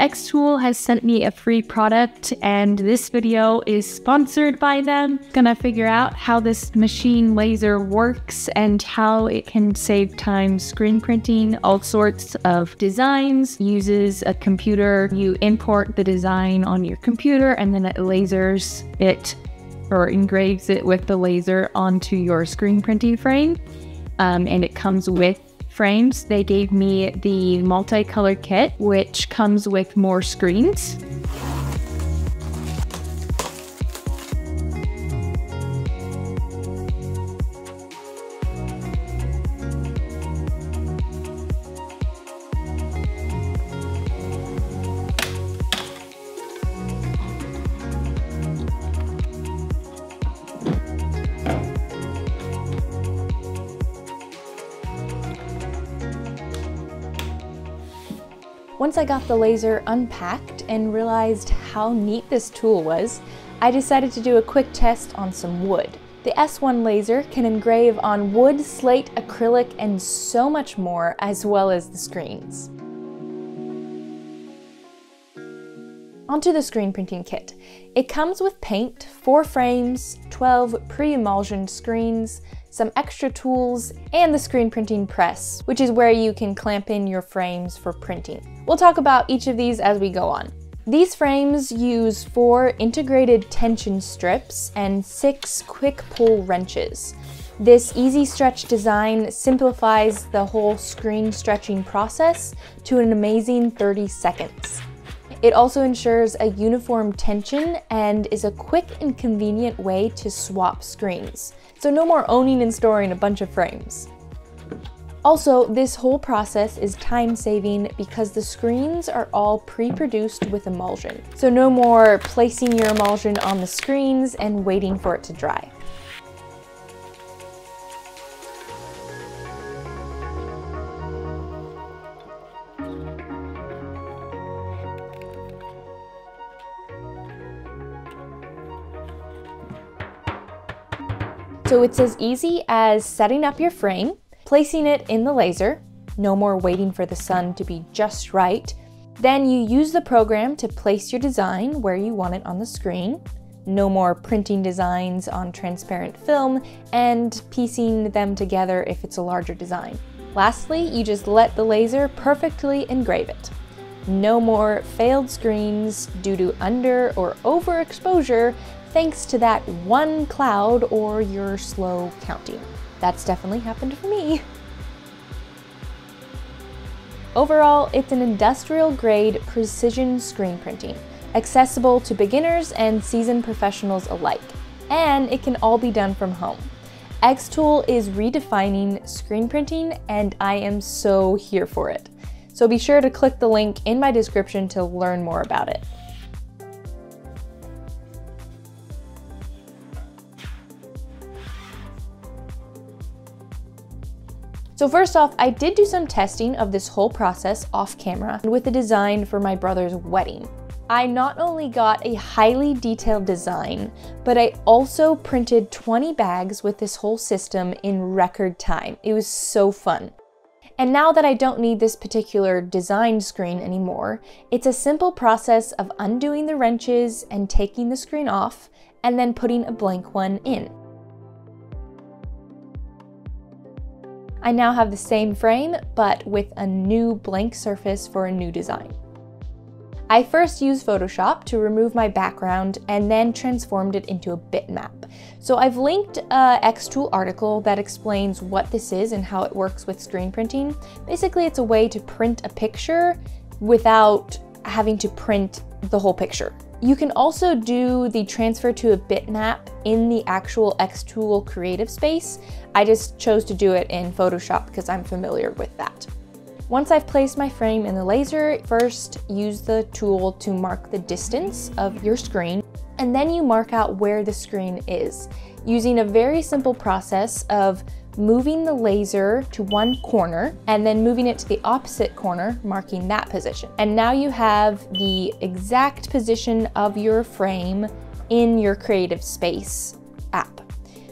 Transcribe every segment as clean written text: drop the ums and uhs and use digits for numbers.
xtool has sent me a free product, and this video is sponsored by them. Gonna figure out how this machine laser works and how it can save time screen printing all sorts of designs. Uses a computer. You import the design on your computer and then it lasers it or engraves it with the laser onto your screen printing frame. And it comes with frames. They gave me the multicolor kit, which comes with more screens. Once I got the laser unpacked and realized how neat this tool was, I decided to do a quick test on some wood. The S1 laser can engrave on wood, slate, acrylic, and so much more, as well as the screens. Onto the screen printing kit. It comes with paint, 4 frames, 12 pre-emulsioned screens, some extra tools, and the screen printing press, which is where you can clamp in your frames for printing. We'll talk about each of these as we go on. These frames use 4 integrated tension strips and 6 quick pull wrenches. This easy stretch design simplifies the whole screen stretching process to an amazing 30 seconds. It also ensures a uniform tension and is a quick and convenient way to swap screens. So no more owning and storing a bunch of frames. Also, this whole process is time-saving because the screens are all pre-produced with emulsion. So no more placing your emulsion on the screens and waiting for it to dry. So it's as easy as setting up your frame, placing it in the laser, no more waiting for the sun to be just right. Then you use the program to place your design where you want it on the screen. No more printing designs on transparent film and piecing them together if it's a larger design. Lastly, you just let the laser perfectly engrave it. No more failed screens due to under or overexposure thanks to that one cloud or your slow counting. That's definitely happened for me. Overall, it's an industrial-grade precision screen printing, accessible to beginners and seasoned professionals alike, and it can all be done from home. xtool is redefining screen printing, and I am so here for it. So be sure to click the link in my description to learn more about it. So first off, I did do some testing of this whole process off camera with a design for my brother's wedding. I not only got a highly detailed design, but I also printed 20 bags with this whole system in record time. It was so fun. And now that I don't need this particular design screen anymore, it's a simple process of undoing the wrenches and taking the screen off, and then putting a blank one in. I now have the same frame, but with a new blank surface for a new design. I first used Photoshop to remove my background and then transformed it into a bitmap. So I've linked a xtool article that explains what this is and how it works with screen printing. Basically, it's a way to print a picture without having to print the whole picture. You can also do the transfer to a bitmap in the actual xtool creative space. I just chose to do it in Photoshop because I'm familiar with that. Once I've placed my frame in the laser, first use the tool to mark the distance of your screen, and then you mark out where the screen is, using a very simple process of moving the laser to one corner and then moving it to the opposite corner, marking that position. And now you have the exact position of your frame in your creative space app.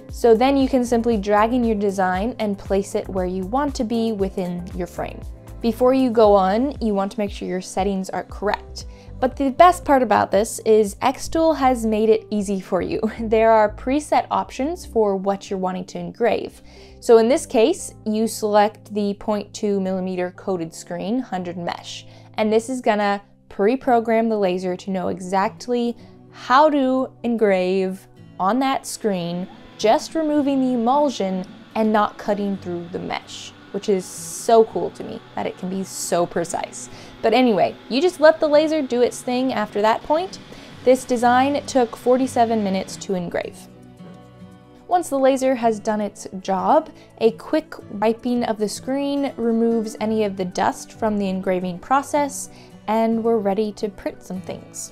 So then you can simply drag in your design and place it where you want to be within your frame. Before you go on, you want to make sure your settings are correct. But the best part about this is xtool has made it easy for you. There are preset options for what you're wanting to engrave. So in this case, you select the 0.2mm coated screen 100 mesh, and this is gonna pre-program the laser to know exactly how to engrave on that screen, just removing the emulsion and not cutting through the mesh, which is so cool to me that it can be so precise. But anyway, you just let the laser do its thing after that point. This design took 47 minutes to engrave. Once the laser has done its job, a quick wiping of the screen removes any of the dust from the engraving process, and we're ready to print some things.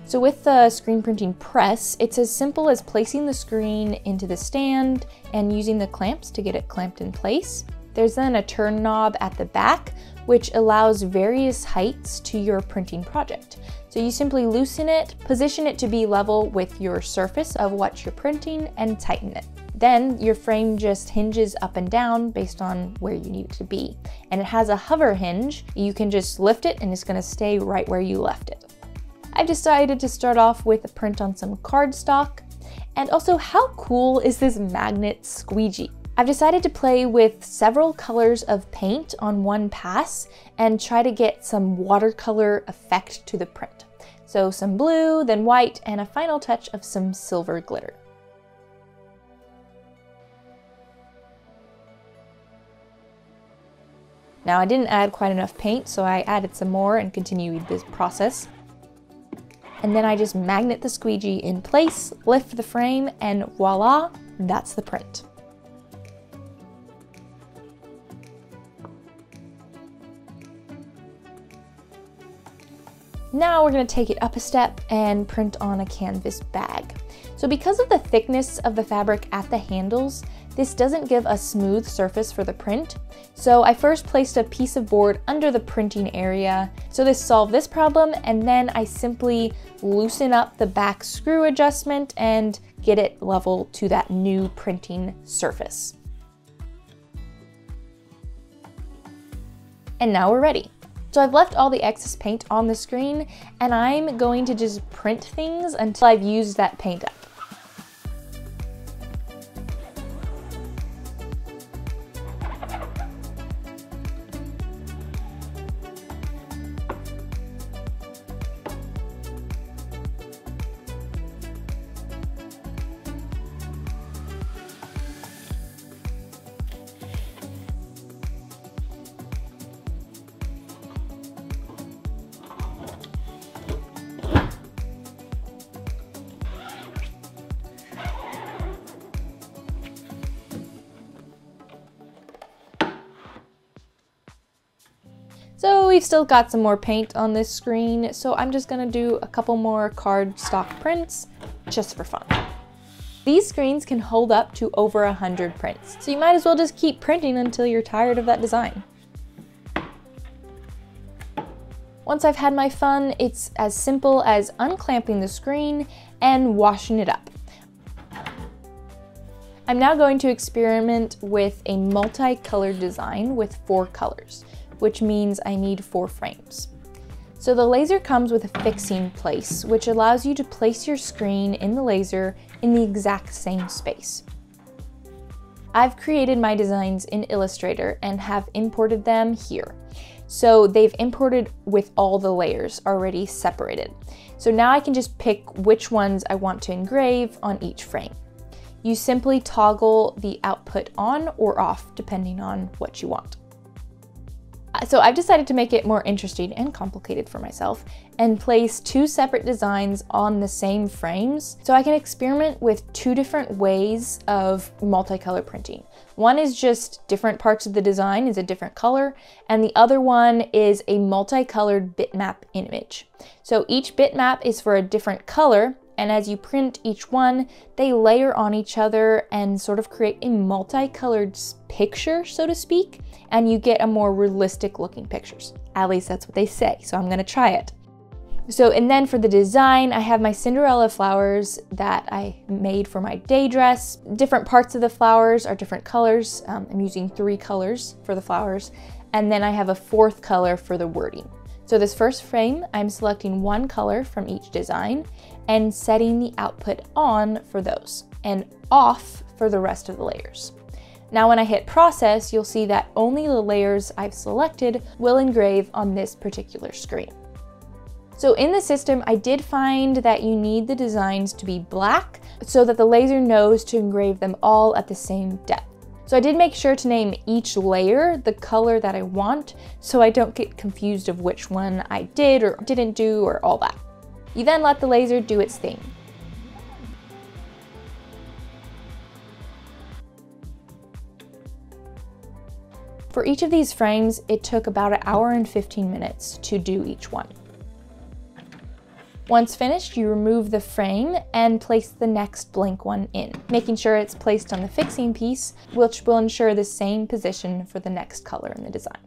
So with the screen printing press, it's as simple as placing the screen into the stand and using the clamps to get it clamped in place. There's then a turn knob at the back, which allows various heights to your printing project. So you simply loosen it, position it to be level with your surface of what you're printing, and tighten it. Then your frame just hinges up and down based on where you need it to be. And it has a hover hinge. You can just lift it and it's gonna stay right where you left it. I've decided to start off with a print on some cardstock. And also, how cool is this magnet squeegee? I've decided to play with several colors of paint on one pass and try to get some watercolor effect to the print. So some blue, then white, and a final touch of some silver glitter. Now I didn't add quite enough paint, so I added some more and continued this process. And then I just magnet the squeegee in place, lift the frame, and voila, that's the print. Now we're going to take it up a step and print on a canvas bag. So because of the thickness of the fabric at the handles, this doesn't give a smooth surface for the print. So I first placed a piece of board under the printing area. So this solved this problem, and then I simply loosen up the back screw adjustment and get it level to that new printing surface. And now we're ready. So I've left all the excess paint on the screen, and I'm going to just print things until I've used that paint up. So we've still got some more paint on this screen, so I'm just gonna do a couple more cardstock prints just for fun. These screens can hold up to over 100 prints, so you might as well just keep printing until you're tired of that design. Once I've had my fun, it's as simple as unclamping the screen and washing it up. I'm now going to experiment with a multicolored design with 4 colors, which means I need 4 frames. So the laser comes with a fixing place, which allows you to place your screen in the laser in the exact same space. I've created my designs in Illustrator and have imported them here. So they've imported with all the layers already separated. So now I can just pick which ones I want to engrave on each frame. You simply toggle the output on or off depending on what you want. So I've decided to make it more interesting and complicated for myself and place 2 separate designs on the same frames so I can experiment with 2 different ways of multicolor printing. One is just different parts of the design is a different color, and the other one is a multicolored bitmap image. So each bitmap is for a different color, and as you print each one, they layer on each other and sort of create a multicolored picture, so to speak, and you get a more realistic looking pictures. At least that's what they say, so I'm gonna try it. So, and then for the design, I have my Cinderella flowers that I made for my day dress. Different parts of the flowers are different colors. I'm using 3 colors for the flowers. and then I have a fourth color for the wording. So this first frame, I'm selecting one color from each design and setting the output on for those and off for the rest of the layers. Now when I hit process, you'll see that only the layers I've selected will engrave on this particular screen. So in the system, I did find that you need the designs to be black so that the laser knows to engrave them all at the same depth. So I did make sure to name each layer the color that I want so I don't get confused of which one I did or didn't do or all that. You then let the laser do its thing. For each of these frames, it took about an hour and 15 minutes to do each one. Once finished, you remove the frame and place the next blank one in, making sure it's placed on the fixing piece, which will ensure the same position for the next color in the design.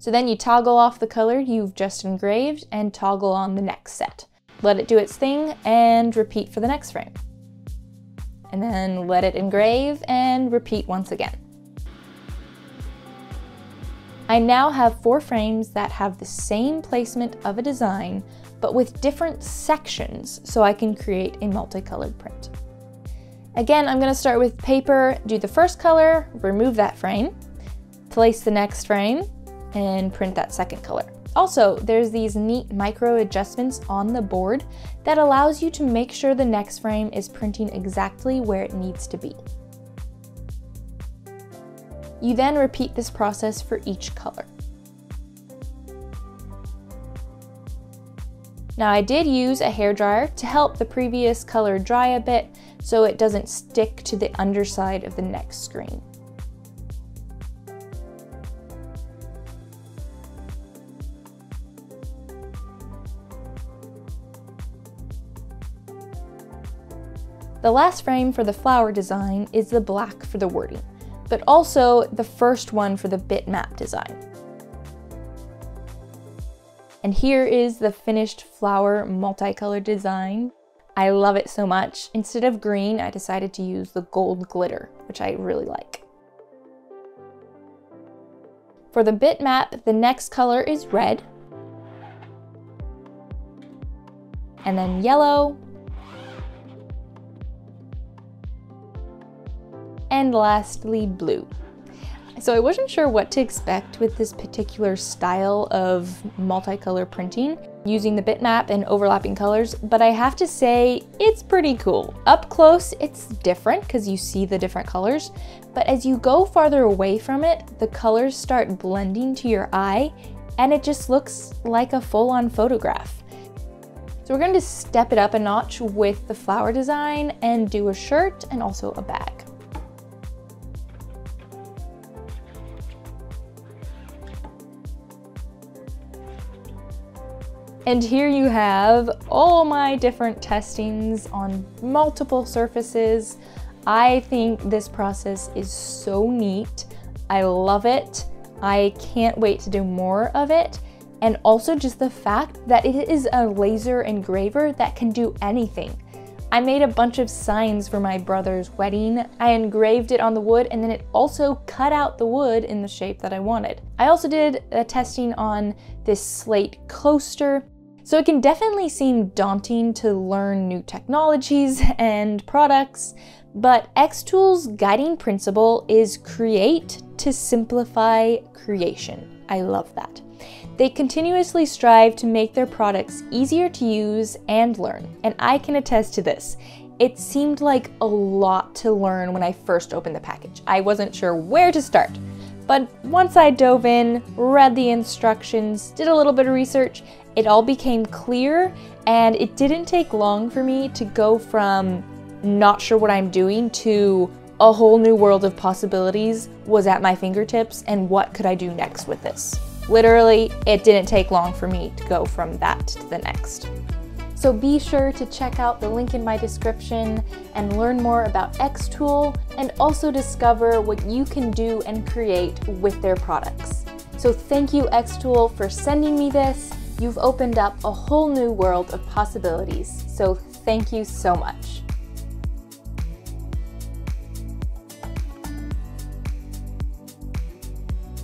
So then you toggle off the color you've just engraved and toggle on the next set. Let it do its thing and repeat for the next frame. And then let it engrave and repeat once again. I now have 4 frames that have the same placement of a design, but with different sections, so I can create a multicolored print. Again, I'm gonna start with paper, do the first color, remove that frame, place the next frame, and print that second color. Also, there's these neat micro adjustments on the board that allows you to make sure the next frame is printing exactly where it needs to be. You then repeat this process for each color. Now I did use a hairdryer to help the previous color dry a bit so it doesn't stick to the underside of the next screen. The last frame for the flower design is the black for the wording, but also the first one for the bitmap design. And here is the finished flower multicolored design. I love it so much. Instead of green, I decided to use the gold glitter, which I really like. For the bitmap, the next color is red, and then yellow, and lastly, blue. So I wasn't sure what to expect with this particular style of multicolor printing using the bitmap and overlapping colors, but I have to say it's pretty cool. Up close, it's different because you see the different colors, but as you go farther away from it, the colors start blending to your eye and it just looks like a full-on photograph. So we're going to step it up a notch with the flower design and do a shirt and also a bag. And here you have all my different testings on multiple surfaces. I think this process is so neat. I love it. I can't wait to do more of it. And also just the fact that it is a laser engraver that can do anything. I made a bunch of signs for my brother's wedding. I engraved it on the wood and then it also cut out the wood in the shape that I wanted. I also did a testing on this slate coaster. So it can definitely seem daunting to learn new technologies and products, but xtool's guiding principle is create to simplify creation. I love that. They continuously strive to make their products easier to use and learn, and I can attest to this. It seemed like a lot to learn when I first opened the package. I wasn't sure where to start. But once I dove in, read the instructions, did a little bit of research, it all became clear, and it didn't take long for me to go from not sure what I'm doing to a whole new world of possibilities was at my fingertips and what could I do next with this. Literally, it didn't take long for me to go from that to the next. So be sure to check out the link in my description and learn more about xtool and also discover what you can do and create with their products. So thank you xtool for sending me this. You've opened up a whole new world of possibilities, so thank you so much.